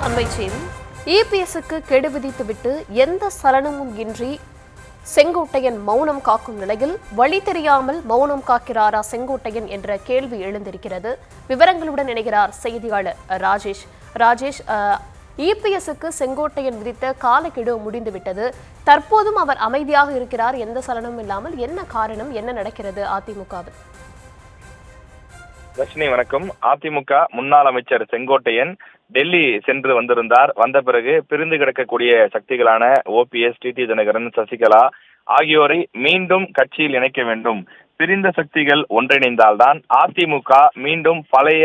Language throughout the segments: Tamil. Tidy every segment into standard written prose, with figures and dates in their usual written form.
அண்மை செய்தி. இபிஎஸ்க்கு கெடு விதித்துவிட்டு எந்த சலனமும் இன்றி செங்கோட்டையன் மௌனம் காக்கும் நிலையில் வழி தெரியாமல் மௌனம் காக்கிறாரா செங்கோட்டையன் என்ற கேள்வி எழுந்திருக்கிறது. விவரங்களுடன் இணைகிறார் செய்தியாளர் ராஜேஷ். ராஜேஷ், இபிஎஸ்க்கு செங்கோட்டையன் விதித்த காலக்கெடு முடிந்துவிட்டது. தற்போதும் அவர் அமைதியாக இருக்கிறார், எந்த சலனமும் இல்லாமல். என்ன காரணம், என்ன நடக்கிறது அதிமுகவில்? ரஷ்மி வணக்கம். அதிமுக முன்னாள் அமைச்சர் செங்கோட்டையன் டெல்லி சென்று வந்திருந்தார். வந்த பிறகு பிரிந்து கிடக்கக்கூடிய சக்திகளான ஓபிஎஸ், டிடி தினகரன், சசிகலா ஆகியோரை மீண்டும் கட்சியில் இணைக்க வேண்டும். பிரிந்த சக்திகள் ஒன்றிணைந்தால்தான் அதிமுக மீண்டும் பழைய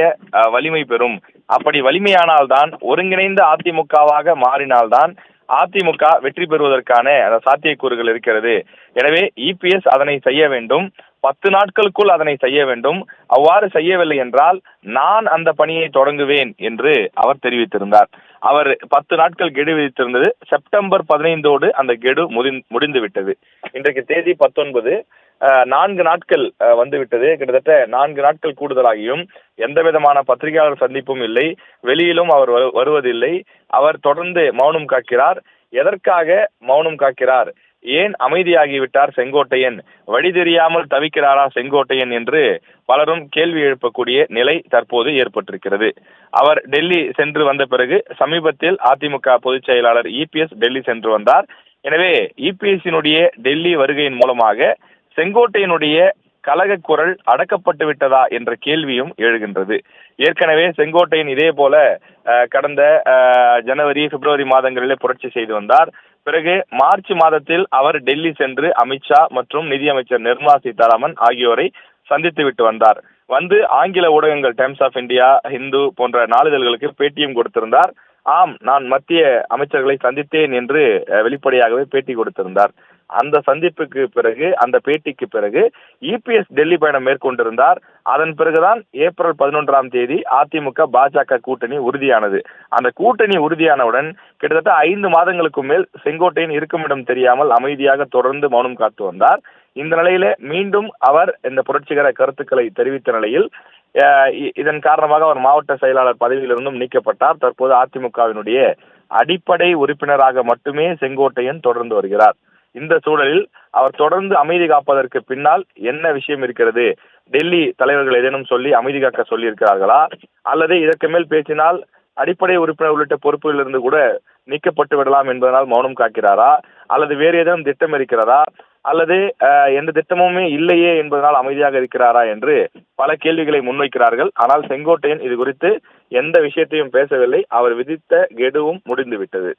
வலிமை பெறும். அப்படி வலிமையானால்தான், ஒருங்கிணைந்த அதிமுகவாக மாறினால்தான் அதிமுக வெற்றி பெறுவதற்கான சாத்தியக்கூறுகள் இருக்கிறது. எனவே இபிஎஸ் அதனை செய்ய வேண்டும். 10 நாட்களுக்குள் அதனை செய்ய வேண்டும். அவ்வாறு செய்யவில்லை என்றால் நான் அந்த பணியை தொடங்குவேன் என்று அவர் தெரிவித்திருந்தார். அவர் 10 நாட்கள் கெடு விதித்திருந்தது. செப்டம்பர் 15ஓடு அந்த கெடு முடிந்து விட்டது. இன்றைக்கு தேதி 19. 4 நாட்கள் வந்துவிட்டது. கிட்டத்தட்ட 4 நாட்கள் கூடுதலாகியும் எந்த விதமான பத்திரிகையாளர் சந்திப்பும் இல்லை, வெளியிலும் அவர் வருவதில்லை. அவர் தொடர்ந்து மௌனம் காக்கிறார். எதற்காக மௌனம் காக்கிறார்? ஏன் அமைதியாகிவிட்டார் செங்கோட்டையன்? வழி தெரியாமல் தவிக்கிறாரா செங்கோட்டையன் என்று பலரும் கேள்வி எழுப்பக்கூடிய நிலை தற்போது ஏற்பட்டிருக்கிறது. அவர் டெல்லி சென்று வந்த பிறகு சமீபத்தில் அதிமுக பொதுச் செயலாளர் இபிஎஸ் டெல்லி சென்று வந்தார். எனவே இபிஎஸ்னுடைய டெல்லி வருகையின் மூலமாக செங்கோட்டையனுடைய கலக குரல் அடக்கப்பட்டு விட்டதா என்ற கேள்வியும் எழுகின்றது. ஏற்கனவே செங்கோட்டையன் இதே போல கடந்த ஜனவரி, பிப்ரவரி மாதங்களிலே புரட்சி செய்து வந்தார். பிறகு மார்ச் மாதத்தில் அவர் டெல்லி சென்று அமித்ஷா மற்றும் நிதியமைச்சர் நிர்மலா சீதாராமன் ஆகியோரை சந்தித்து விட்டு வந்தார். வந்து ஆங்கில ஊடகங்கள் டைம்ஸ் ஆஃப் இந்தியா, ஹிந்து போன்ற நாளிதழ்களுக்கு பேட்டியும் கொடுத்திருந்தார். ஆம், நான் மத்திய அமைச்சர்களை சந்தித்தேன் என்று வெளிப்படையாகவே பேட்டி கொடுத்திருந்தார். அந்த சந்திப்புக்கு பிறகு, அந்த பேட்டிக்கு பிறகு இபிஎஸ் டெல்லி பயணம் மேற்கொண்டிருந்தார். அதன் பிறகுதான் ஏப்ரல் 11ஆம் தேதி அதிமுக பாஜக கூட்டணி உறுதியானது. அந்த கூட்டணி உறுதியானவுடன் கிட்டத்தட்ட 5 மாதங்களுக்கு மேல் செங்கோட்டையன் இருக்குமிடம் தெரியாமல் அமைதியாக தொடர்ந்து மௌனம் காத்து வந்தார். இந்த நிலையில மீண்டும் அவர் இந்த புரட்சிகர கருத்துக்களை தெரிவித்த நிலையில் இதன் காரணமாக அவர் மாவட்ட செயலாளர் பதவியிலிருந்தும் நீக்கப்பட்டார். தற்போது அதிமுகவினுடைய அடிப்படை உறுப்பினராக மட்டுமே செங்கோட்டையன் தொடர்ந்து வருகிறார். இந்த சூழலில் அவர் தொடர்ந்து அமைதி காப்பதற்கு பின்னால் என்ன விஷயம் இருக்கிறது? டெல்லி தலைவர்கள் ஏதேனும் சொல்லி அமைதி காக்க சொல்லி இருக்கிறார்களா? அல்லது இதற்கு மேல் பேசினால் அடிப்படை உறுப்பினர் உள்ளிட்ட பொறுப்புகளிலிருந்து கூட நீக்கப்பட்டு விடலாம் என்பதனால் மௌனம் காக்கிறாரா? அல்லது வேறு ஏதேனும் திட்டம் இருக்கிறதா? அல்லது எந்த திட்டமுமே இல்லையே என்பதனால் அமைதியாக இருக்கிறாரா என்று பல கேள்விகளை முன்வைக்கிறார்கள். ஆனால் செங்கோட்டையன் இது குறித்து எந்த விஷயத்தையும் பேசவில்லை. அவர் விதித்த கெடுவும் முடிந்து விட்டது.